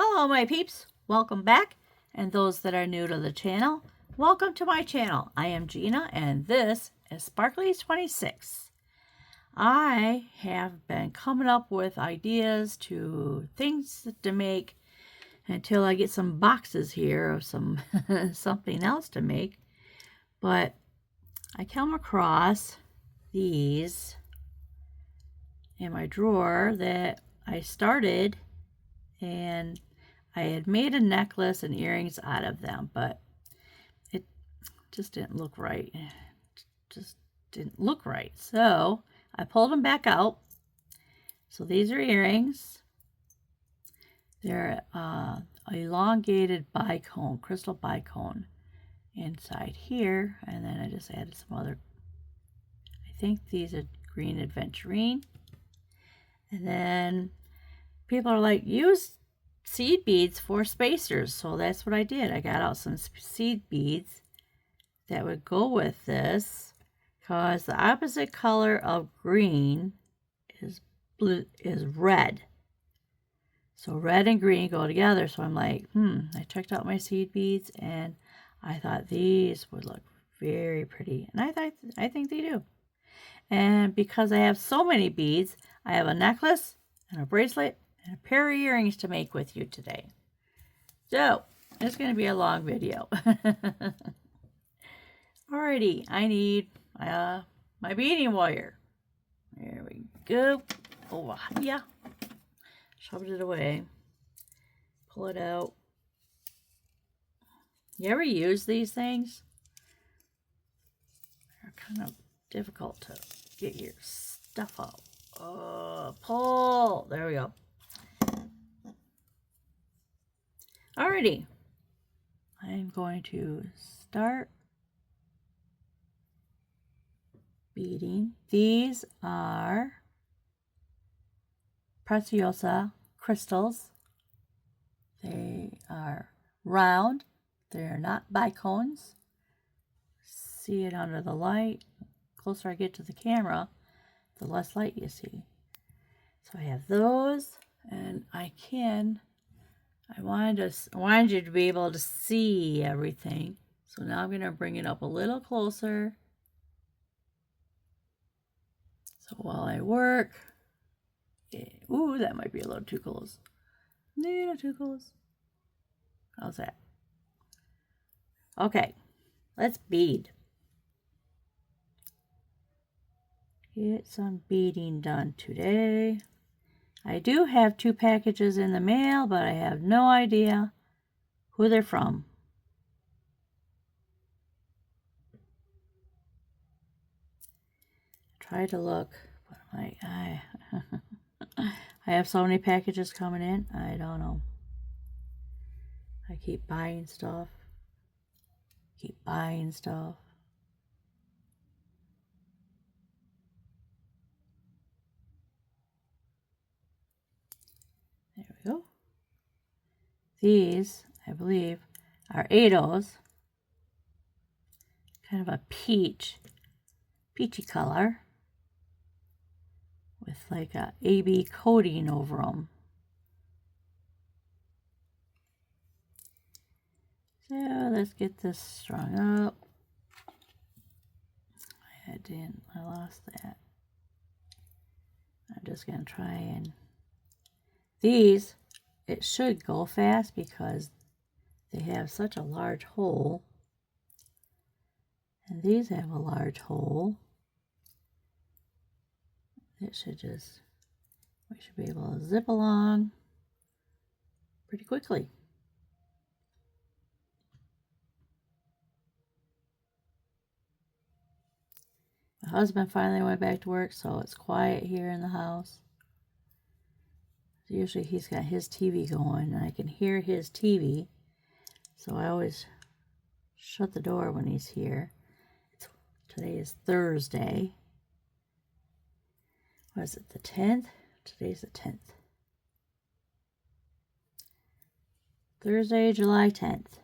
Hello my peeps, welcome back, and those that are new to the channel, welcome to my channel. I am Gina and this is Sparkly's 26. I have been coming up with ideas to things to make until I get some boxes here of some something else to make, but I come across these in my drawer that I started, and I had made a necklace and earrings out of them, but it just didn't look right. So I pulled them back out. So these are earrings. They're elongated bicone, crystal bicone inside here. And then I just added some other, I think these are green Adventurine. And then people are like, use seed beads for spacers. So that's what I did. I got out some seed beads that would go with this, because the opposite color of green is red. So red and green go together. So I'm like, I checked out my seed beads and I thought these would look very pretty. And I think they do. And because I have so many beads, I have a necklace and a bracelet and a pair of earrings to make with you today. So it's going to be a long video. Alrighty, I need my beading wire. There we go. Oh yeah, shoved it away. Pull it out. You ever use these things? They're kind of difficult to get your stuff out. Pull. There we go. Alrighty, I'm going to start beading. These are Preciosa crystals. They are round. They're not bicones. See it under the light. The closer I get to the camera, the less light you see. So I have those, and I wanted you to be able to see everything. So now I'm going to bring it up a little closer. So while I work, ooh, that might be a little too close. Little too close. How's that? Okay, let's bead. Get some beading done today. I do have 2 packages in the mail, but I have no idea who they're from. Try to look, but I have so many packages coming in, I don't know. I keep buying stuff. There we go. These, I believe, are Ados. Kind of a peachy color with like a AB coating over them. So let's get this strung up. I lost that. I'm just going to try and... These, it should go fast because they have such a large hole. And these have a large hole. We should be able to zip along pretty quickly. My husband finally went back to work, so it's quiet here in the house. Usually he's got his TV going, and I can hear his TV, so I always shut the door when he's here. Today is Thursday. What is it, the 10th? Today's the 10th. Thursday, July 10th.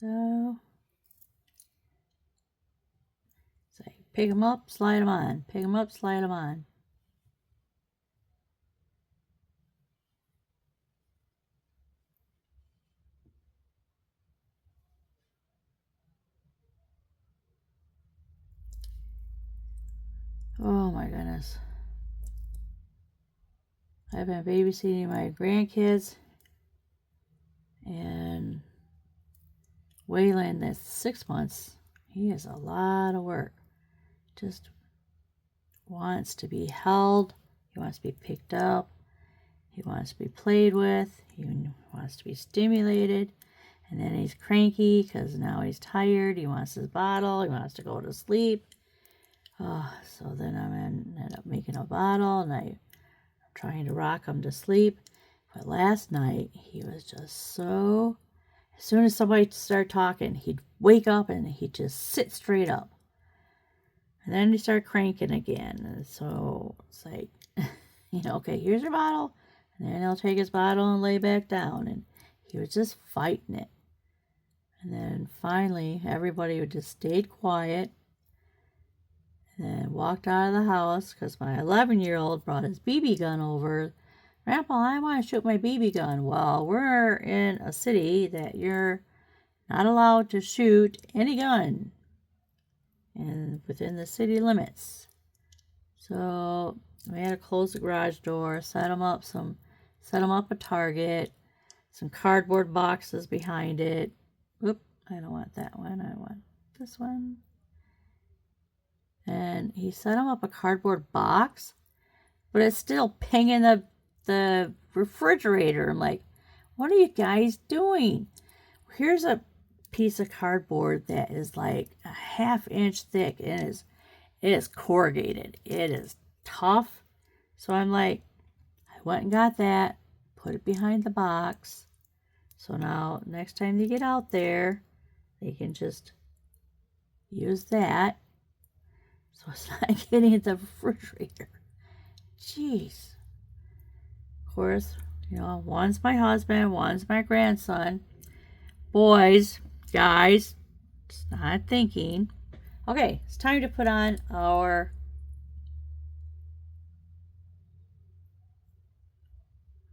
So Pick them up, slide them on. Pick them up, slide them on. Oh my goodness. I've been babysitting my grandkids, and Wayland, that's 6 months, he has a lot of work. Just wants to be held. He wants to be picked up. He wants to be played with. He wants to be stimulated. And then he's cranky because now he's tired. He wants his bottle. He wants to go to sleep. So then I end up making a bottle, and I'm trying to rock him to sleep. But last night, he was just so... As soon as somebody started talking, he'd wake up and he'd just sit straight up. And then he'd start cranking again. And so it's like, okay, here's your bottle. And then he'll take his bottle and lay back down. And he was just fighting it. And then finally, everybody just stayed quiet. And then walked out of the house because my 11-year-old brought his BB gun over. Grandpa, I want to shoot my BB gun. Well, we're in a city that you're not allowed to shoot any gun and within the city limits. So we had to close the garage door, set them up a target, some cardboard boxes behind it. Oop, I don't want that one. I want this one. And he set them up a cardboard box, but it's still pinging the refrigerator. I'm like, what are you guys doing? Here's a piece of cardboard that is like a 1/2 inch thick. It is corrugated. It is tough. So I'm like, I went and got that, put it behind the box. So now next time they get out there, they can just use that. So it's not getting in the refrigerator. Jeez. Of course, one's my husband, one's my grandson. Boys, guys, it's not thinking. Okay, it's time to put on our...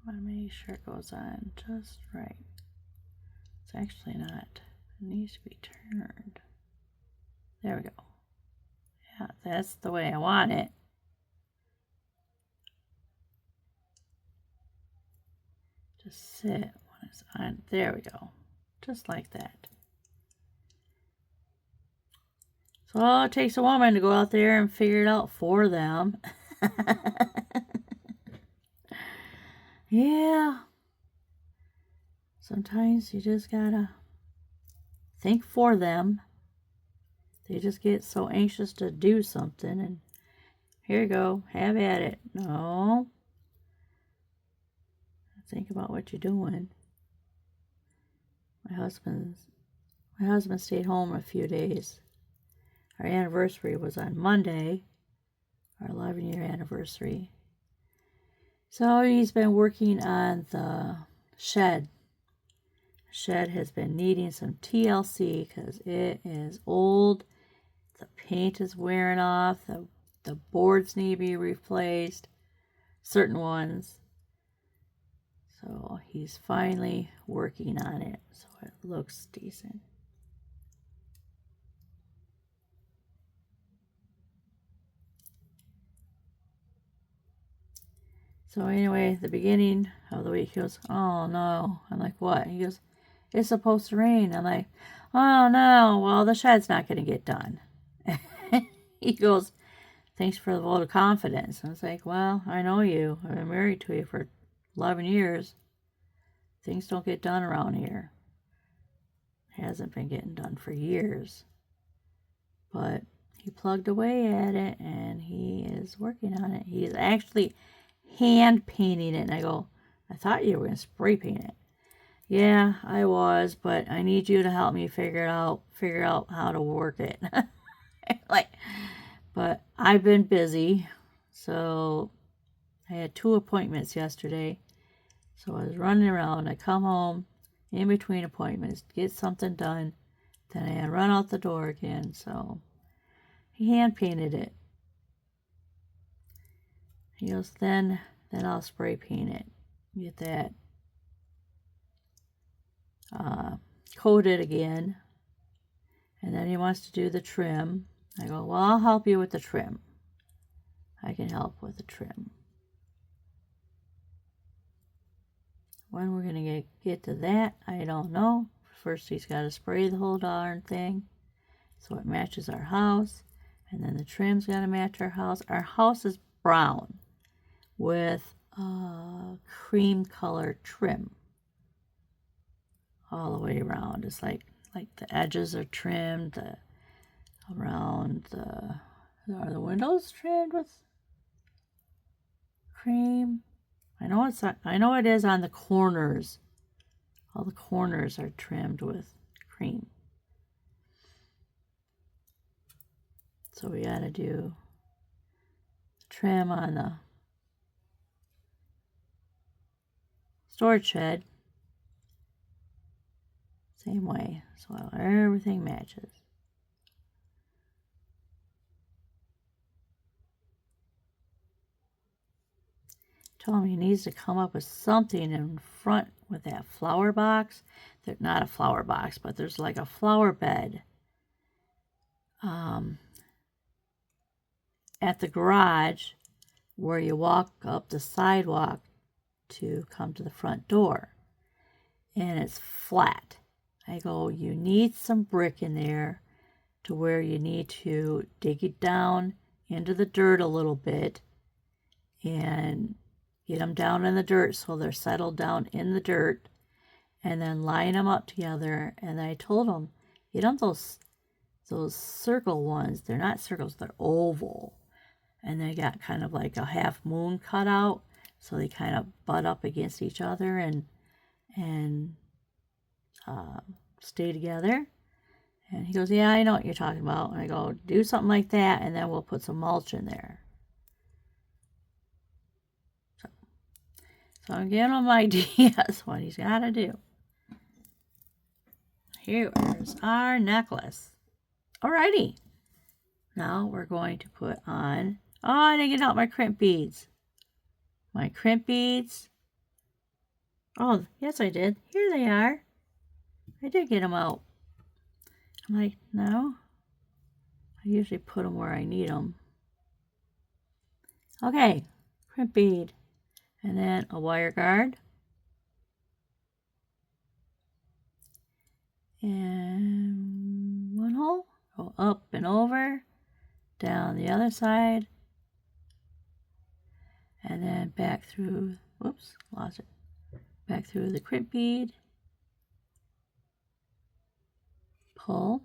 I want to make sure it goes on just right. It's actually not. It needs to be turned. There we go. Yeah, that's the way I want it. Just sit when it's on. There we go. Just like that. So all it takes a woman to go out there and figure it out for them. Yeah. Sometimes you just gotta think for them. They just get so anxious to do something, and here you go, have at it. No. Think about what you're doing. My husband stayed home a few days. Our anniversary was on Monday, our 11-year anniversary. So he's been working on the shed. The shed has been needing some TLC because it is old. The paint is wearing off. The boards need to be replaced. Certain ones. So he's finally working on it. So it looks decent. So anyway, the beginning of the week, he goes, oh no. I'm like, what? He goes, it's supposed to rain. I'm like, oh no, well, the shed's not going to get done. He goes, thanks for the vote of confidence. I was like, well, I know you. I've been married to you for 11 years. Things don't get done around here. Hasn't been getting done for years. But he plugged away at it, and he is working on it. He is actually hand painting it. And I go, I thought you were going to spray paint it. Yeah, I was, but I need you to help me figure out how to work it. But I've been busy, so I had 2 appointments yesterday. So I was running around. I come home in between appointments, get something done, then I run out the door again. So He hand painted it. He goes, then I'll spray paint it. Get that coated again. And then he wants to do the trim. I go, well, I'll help you with the trim. I can help with the trim. When we're going to get to that, I don't know. First, he's got to spray the whole darn thing so it matches our house. And then the trim's got to match our house. Our house is brown with cream color trim all the way around. It's like the edges are trimmed, are the windows trimmed with cream? I know it is on the corners. All the corners are trimmed with cream. So we got to do trim on the storage shed. Same way, so everything matches. Told him he needs to come up with something in front with that flower box. Not a flower box, but there's like a flower bed at the garage where you walk up the sidewalk to come to the front door. And it's flat. I go, you need some brick in there to where you need to dig it down into the dirt a little bit and get them down in the dirt so they're settled down in the dirt, and then line them up together. And I told him, get them those circle ones. They're not circles, they're oval. And they got kind of like a half moon cut out, so they kind of butt up against each other and stay together. And he goes, yeah, I know what you're talking about. And I go, do something like that, and then we'll put some mulch in there. So I'm giving him ideas what he's got to do. Here's our necklace. Alrighty. Now we're going to put on, I didn't get out my crimp beads. My crimp beads. Oh, yes I did. Here they are. I did get them out. I'm like, no. I usually put them where I need them. Okay, crimp bead. And then a wire guard. And one hole. Go up and over. Down the other side. And then back through, whoops, lost it. Back through the crimp bead. Pull.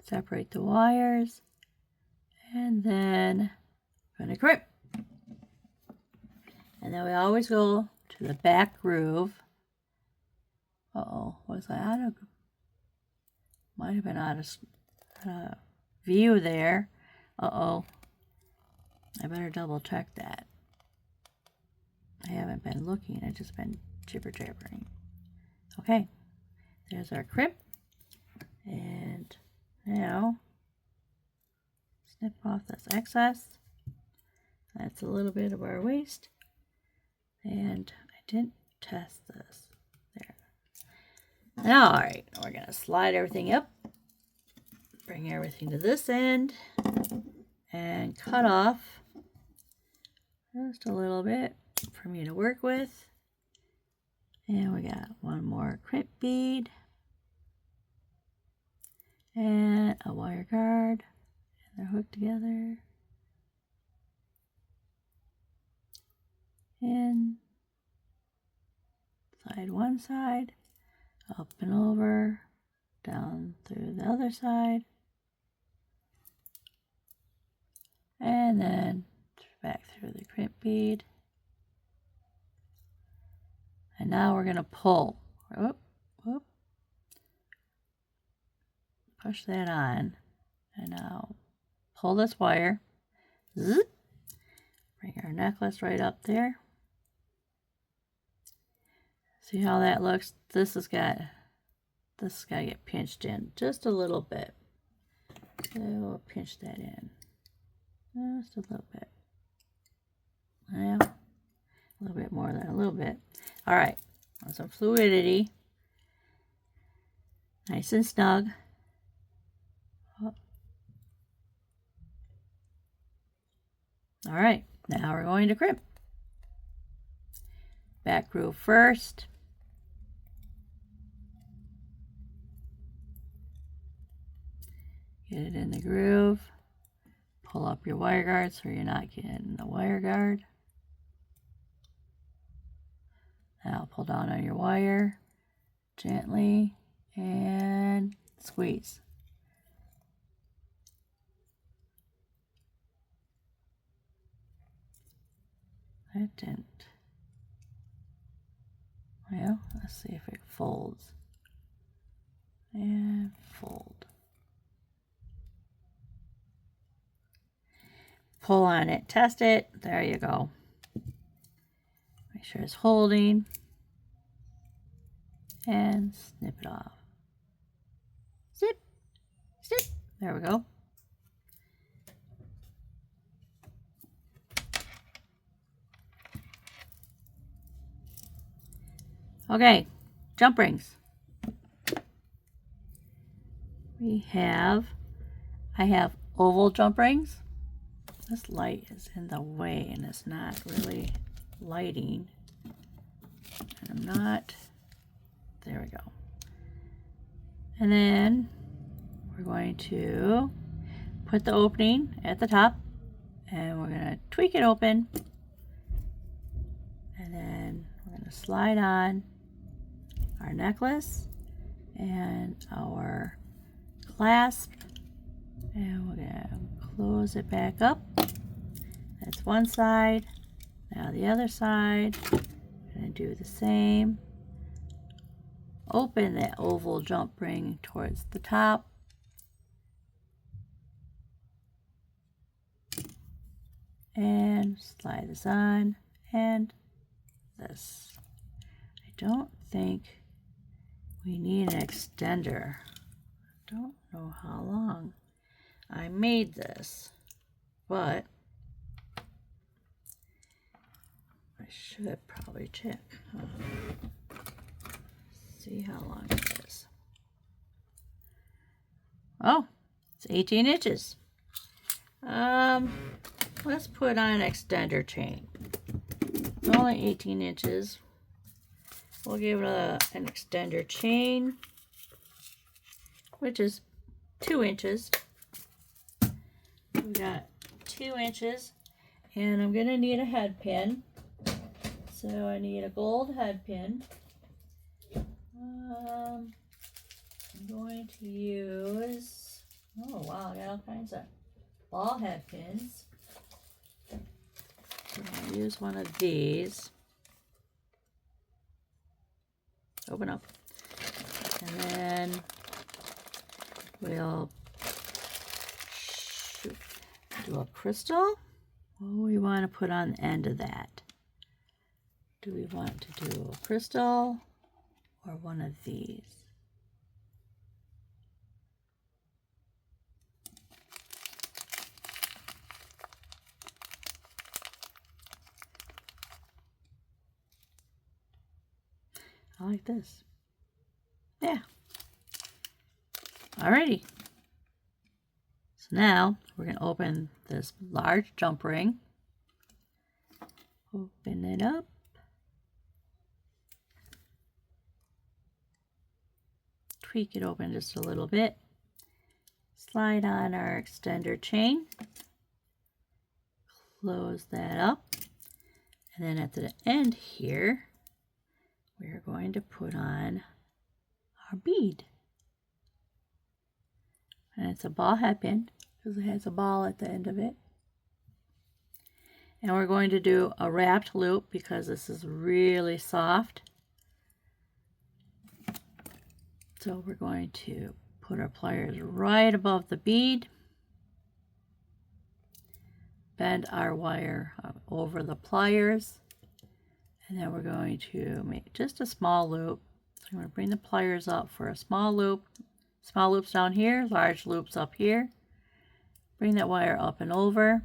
Separate the wires. And then I'm going to crimp. And then we always go to the back groove. Uh-oh, was I out of, might have been out of view there. Uh-oh, I better double check that. I haven't been looking, I've just been jibber-jabbering. Okay, there's our crimp. And now, snip off this excess. That's a little bit of our waste. And I didn't test this. There. Now, all right, we're going to slide everything up. Bring everything to this end. And cut off just a little bit for me to work with. And we got one more crimp bead. And a wire guard. And they're hooked together. In, slide one side, up and over, down through the other side, and then back through the crimp bead. And now we're going to pull. Whoop, whoop. Push that on. And now pull this wire. Zip. Bring our necklace right up there. See how that looks? This has got this is gotta get pinched in just a little bit. So we'll pinch that in just a little bit. Well, a little bit more than a little bit. All right, want some fluidity. Nice and snug. Oh. All right, now we're going to crimp. Back groove first. Get it in the groove. Pull up your wire guard so you're not getting the wire guard. Now pull down on your wire gently and squeeze. That didn't. Well, let's see if it folds. And fold. Pull on it, test it. There you go. Make sure it's holding. And snip it off. Snip, snip. There we go. Okay, jump rings. I have oval jump rings. This light is in the way and it's not really lighting. And there we go. And then we're going to put the opening at the top and we're going to tweak it open. And then we're going to slide on our necklace and our clasp. And we're going to close it back up. That's one side. Now the other side. I'm going to do the same. Open that oval jump ring towards the top. And slide this on. And this. I don't think we need an extender. I don't know how long I made this, but I should probably check. See how long it is. Oh, it's 18 inches. Let's put on an extender chain. It's only 18 inches. We'll give it an extender chain, which is 2 inches. We got 2 inches, and I'm going to need a head pin. So I need a gold head pin. I'm going to use, oh wow, I got all kinds of ball head pins. So I'll use one of these. Open up. And then we'll do a crystal. What do we want to put on the end of that? Do we want to do a crystal or one of these? I like this. Yeah. Alrighty. So now we're going to open this large jump ring. Open it up. Tweak it open just a little bit. Slide on our extender chain. Close that up. And then at the end here, we're going to put on our bead. And it's a ball head pin because it has a ball at the end of it. And we're going to do a wrapped loop because this is really soft. So we're going to put our pliers right above the bead. Bend our wire over the pliers. And then we're going to make just a small loop. So I'm going to bring the pliers up for a small loop. Small loops down here, large loops up here. Bring that wire up and over.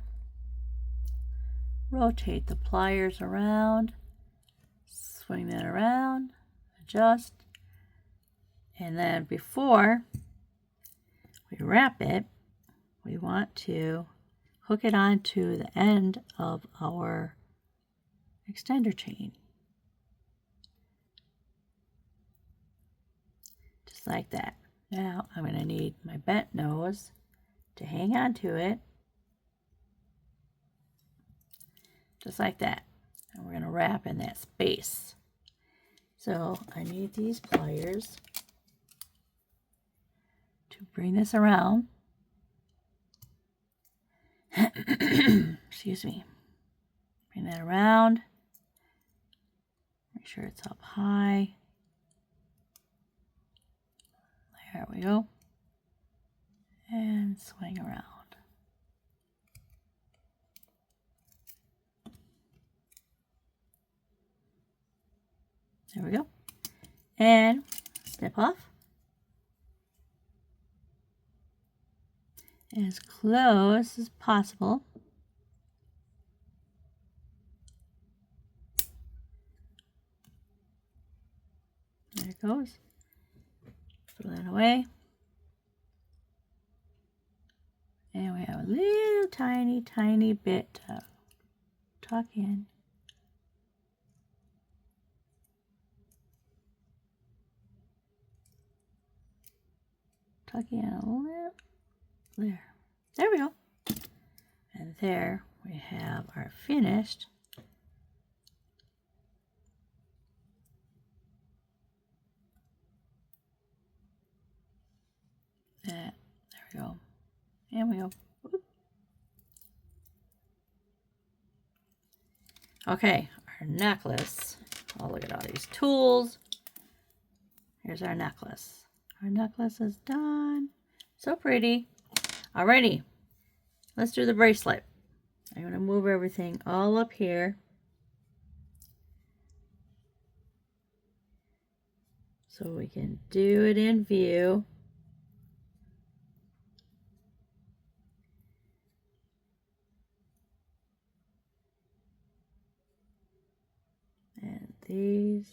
Rotate the pliers around. Swing that around. Adjust. And then before we wrap it, we want to hook it onto the end of our extender chain. Just like that. Now I'm going to need my bent nose to hang on to it. Just like that. And we're going to wrap in that space. So I need these pliers to bring this around. Excuse me. Bring that around. Make sure it's up high. There we go. And swing around. There we go. And snip off. As close as possible. There it goes. Throw that away. And we have a little tiny bit to tuck in. Tuck in a little. There we go. And there we have our finished there we go. And we go. Whoop. Okay, our necklace. Oh, look at all these tools. Here's our necklace. Our necklace is done. So pretty. Alrighty, let's do the bracelet. I'm going to move everything all up here. So we can do it in view. And these,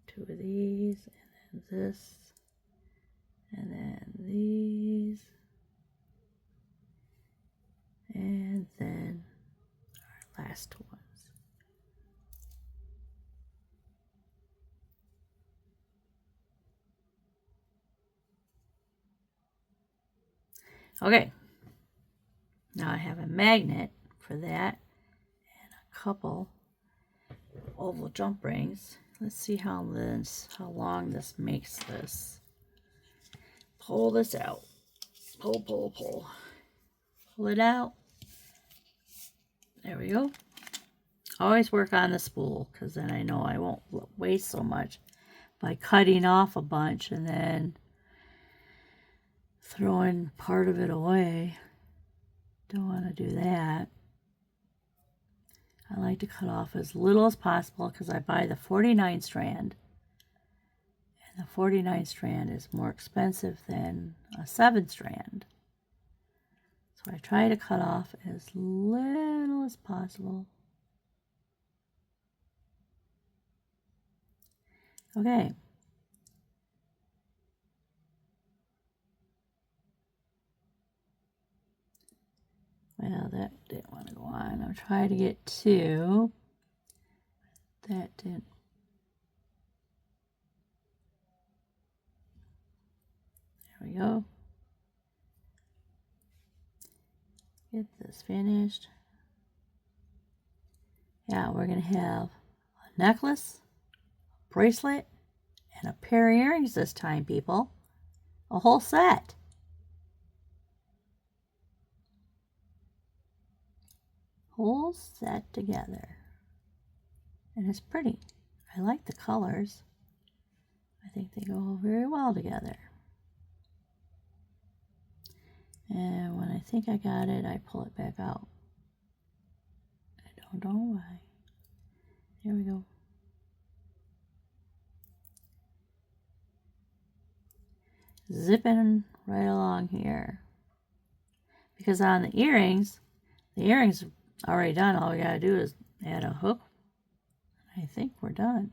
two of these, and then this, and then these, and then our last ones. Okay, now I have a magnet for that and a couple oval jump rings. Let's see how long this makes this. Pull this out. Pull. Pull it out. There we go. Always work on the spool, because then I know I won't waste so much by cutting off a bunch and then throwing part of it away. Don't want to do that. I like to cut off as little as possible because I buy the 49 strand. And the 49 strand is more expensive than a 7 strand. So I try to cut off as little as possible. Okay. Well, that didn't want to go on. I'm trying to get 2. That didn't. There we go. Get this finished. Yeah, we're going to have a necklace, a bracelet, and a pair of earrings this time, people. A whole set. Whole set together. And it's pretty. I like the colors. I think they go very well together. And when I think I got it, I pull it back out. I don't know why. There we go. zipping right along here. Because on the earrings are already done. All we gotta do is add a hook. I think we're done.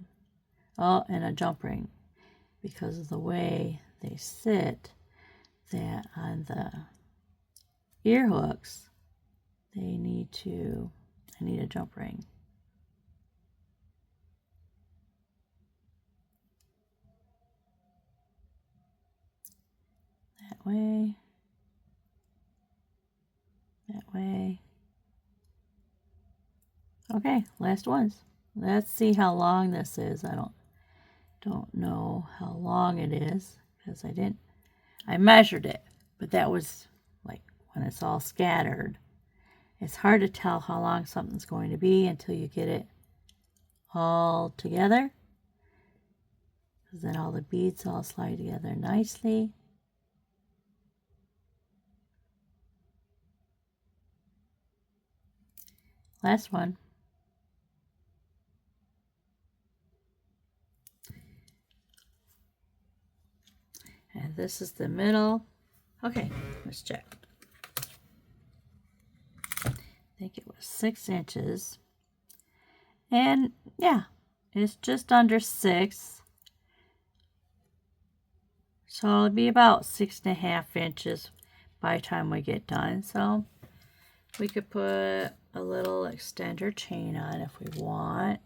Oh, and a jump ring. Because of the way they sit, that on the ear hooks, I need a jump ring. That way. Okay, last ones. Let's see how long this is. I don't know how long it is because I measured it, but that was like when it's all scattered. It's hard to tell how long something's going to be until you get it all together, because then all the beads all slide together nicely. Last one. And this is the middle. Okay, let's check. I think it was 6 inches. And yeah, it's just under 6. So it'll be about 6.5 inches by the time we get done. So we could put a little extender chain on if we want.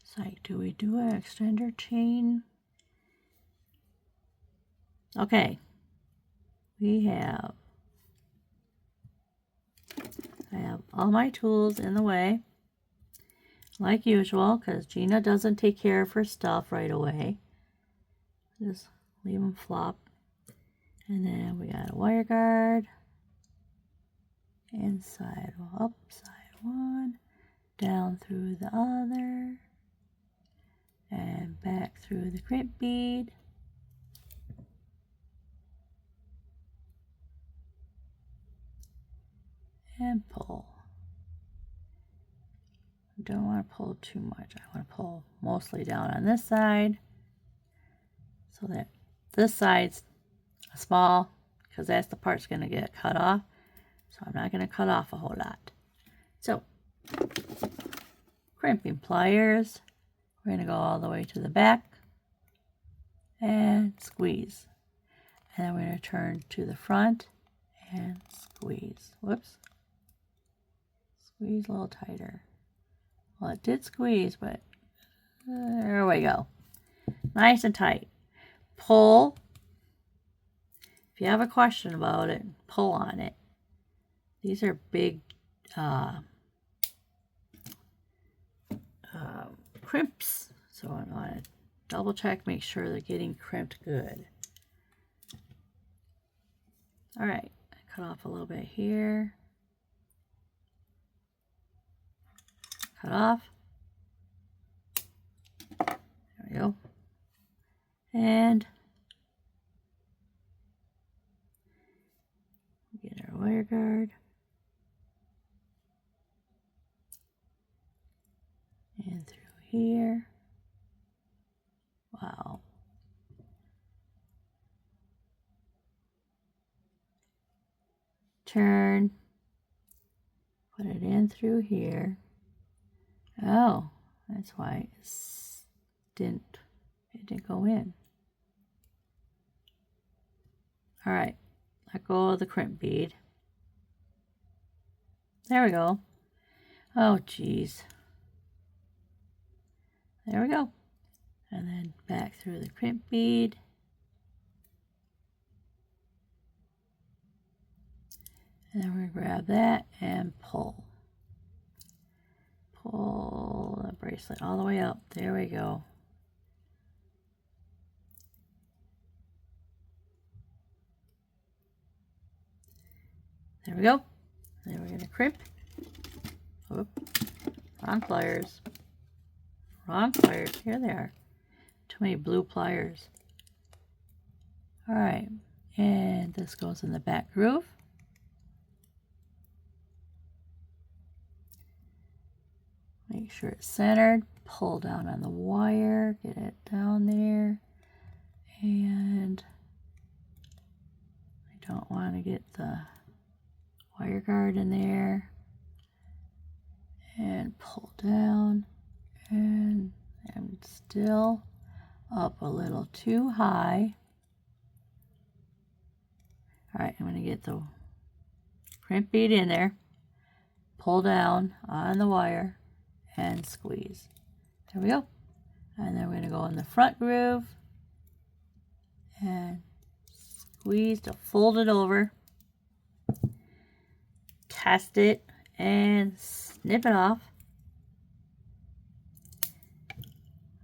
It's like, do we do an extender chain? Okay, I have all my tools in the way, like usual, because Gina doesn't take care of her stuff right away. Just leave them flop. And then we got a wire guard. Inside, up side one, down through the other, and back through the crimp bead. And pull. Don't want to pull too much. I want to pull mostly down on this side so that this side's small, because that's the part's going to get cut off. So I'm not going to cut off a whole lot. So crimping pliers. We're going to go all the way to the back and squeeze. And then we're going to turn to the front and squeeze. Whoops. Squeeze a little tighter. Well, it did squeeze, but there we go. Nice and tight. Pull. If you have a question about it, pull on it. These are big crimps, so I want to double check, make sure they're getting crimped good. All right, I cut off a little bit here. Cut off. There we go. And get our wire guard. And through here. Wow. Turn. Put it in through here. Oh, that's why it didn't go in. All right, let go of the crimp bead. There we go. Oh, geez. There we go. And then back through the crimp bead. And then we're going to grab that and pull. Pull the bracelet all the way up. There we go. There we go. Then we're going to crimp. Oop. Wrong pliers. Wrong pliers. Here they are. Too many blue pliers. All right. And this goes in the back groove. Make sure it's centered. Pull down on the wire. Get it down there. And want to get the wire guard in there and pull down, and I'm still up a little too high. All right, I'm going to get the print bead in there, pull down on the wire, and squeeze. There we go. And then we're going to go in the front groove and squeeze to fold it over, test it, and snip it off.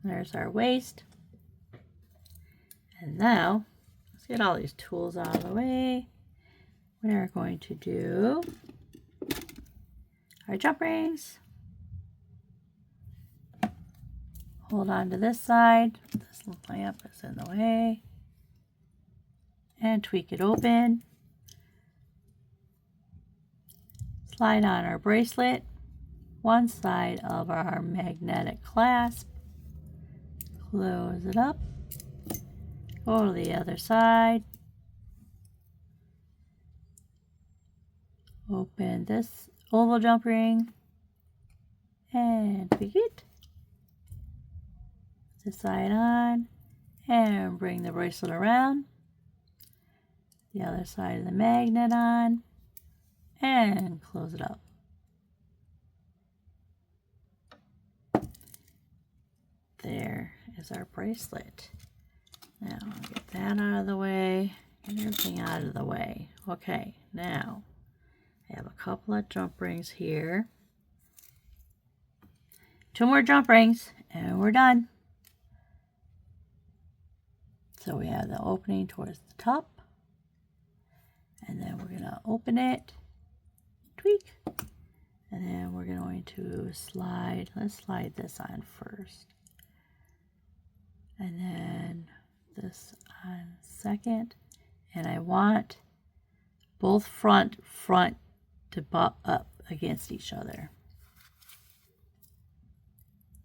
There's our waist. And now, let's get all these tools out of the way. We are going to do our jump rings. Hold on to this side. This lamp is in the way. And tweak it open. Slide on our bracelet, one side of our magnetic clasp. Close it up. Go to the other side. Open this oval jump ring and tweak it. This side on and bring the bracelet around. The other side of the magnet on and close it up. There is our bracelet. Now get that out of the way, get everything out of the way. Okay, now I have a couple of jump rings here. 2 more jump rings and we're done. So we have the opening towards the top, and then we're going to open it, tweak, and then we're going to slide. Let's slide this on first, and then this on second, and I want both front to butt up against each other.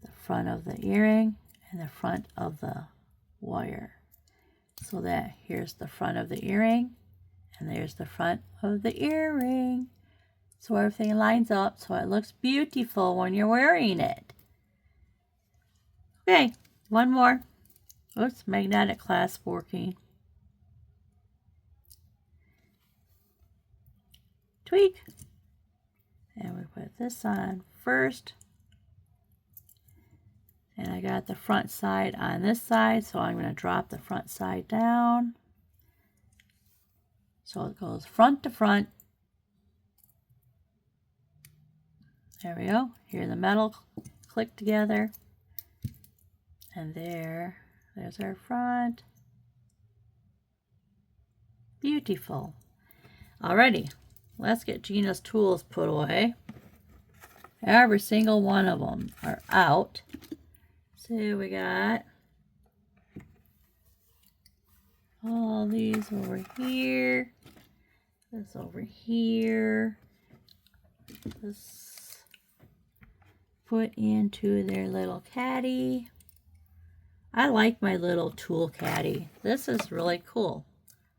The front of the earring and the front of the wire. So that here's the front of the earring and there's the front of the earring. So everything lines up so it looks beautiful when you're wearing it. Okay, one more. Oops, magnetic clasp working. Tweak. And we put this on first. And I got the front side on this side, so I'm going to drop the front side down. So it goes front to front. There we go. Here the metal click together. And there's our front. Beautiful. Alrighty, let's get Gina's tools put away. Every single one of them are out. So we got all these over here, this over here, this put into their little caddy. I like my little tool caddy. This is really cool.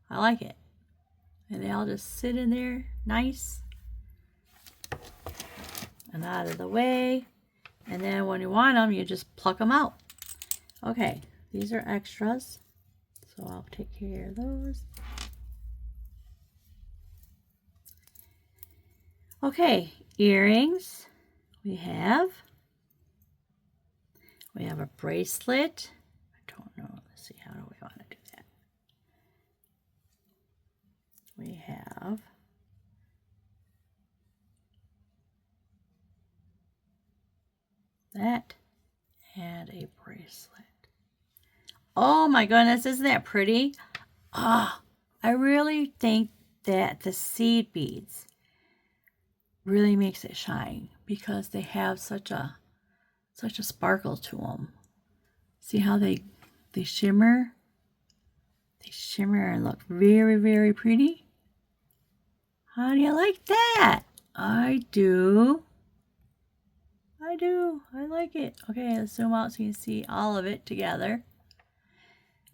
I like it. And they all just sit in there nice and out of the way. And then when you want them, you just pluck them out. Okay, these are extras, so I'll take care of those. Okay, earrings. We have a bracelet. I don't know. Let's see, how do we want to do that? We have that and a bracelet. Oh my goodness, isn't that pretty? Ah, I really think that the seed beads really makes it shine because they have such a sparkle to them. See how they shimmer? They shimmer and look very, very pretty. How do you like that? I do. I like it. Okay, let's zoom out so you can see all of it together.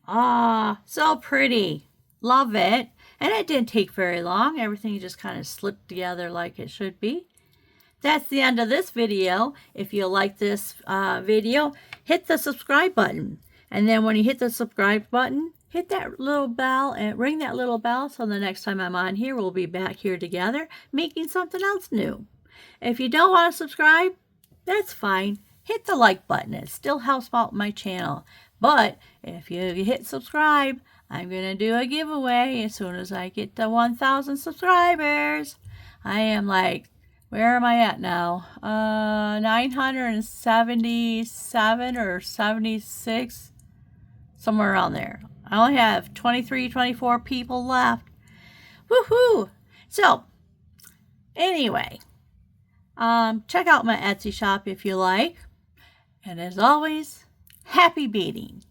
Ah, so pretty. Love it. And it didn't take very long. Everything just kind of slipped together like it should be. That's the end of this video. If you like this video, hit the subscribe button. And then when you hit the subscribe button, hit that little bell and ring that little bell so the next time I'm on here, we'll be back here together making something else new. If you don't want to subscribe, that's fine. Hit the like button. It still helps out my channel. But if you hit subscribe, I'm going to do a giveaway as soon as I get to 1,000 subscribers. I am like, where am I at now? 977 or 76, somewhere around there. I only have 23, 24 people left. Woohoo! So, anyway, check out my Etsy shop if you like. And as always, happy beading.